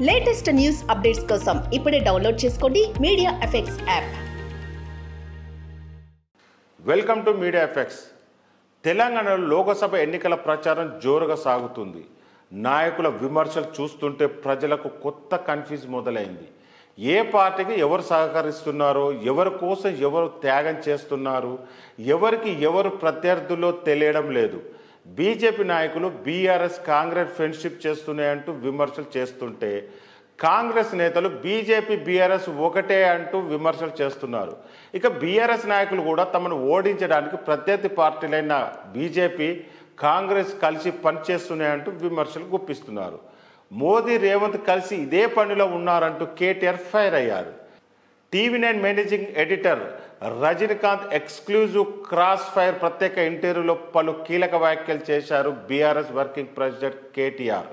Latest news updates కోసం ఇప్పుడే download చేసుకోండి media effects app. Welcome to media effects. తెలంగాణలో లోకసభ ఎన్నికల ప్రచారం జోరుగా సాగుతుంది. నాయకుల విమర్శలు చూస్తుంటే ప్రజలకు కొత్త కన్ఫ్యూజ్ మొదలైంది. ఏ పార్టీకి ఎవరు సహకరిస్తున్నారో, ఎవరి కోసం ఎవరు త్యాగం చేస్తున్నారు, ఎవరికి ఎవరు ప్రత్యర్థుల్లో తెలియడం లేదు. బీజేపీ నాయకులు బీఆర్ఎస్ కాంగ్రెస్ ఫ్రెండ్షిప్ చేస్తున్నాయంటూ విమర్శలు చేస్తుంటే, కాంగ్రెస్ నేతలు బీజేపీ బీఆర్ఎస్ ఒకటే అంటూ విమర్శలు చేస్తున్నారు. ఇక బీఆర్ఎస్ నాయకులు కూడా తమను ఓడించడానికి ప్రత్యర్థి పార్టీలైన బీజేపీ కాంగ్రెస్ కలిసి పనిచేస్తున్నాయంటూ విమర్శలు గుప్పిస్తున్నారు. మోదీ రేవంత్ కలిసి ఇదే పనిలో ఉన్నారంటూ కేటీఆర్ ఫైర్ అయ్యారు. TV9 managing editor Rajinikanth exclusive cross fire ప్రత్యేక ఇంటర్వ్యూలో పలు కీలక వ్యాఖ్యలు చేశారు బీఆర్ఎస్ వర్కింగ్ ప్రెసిడెంట్ కేటీఆర్.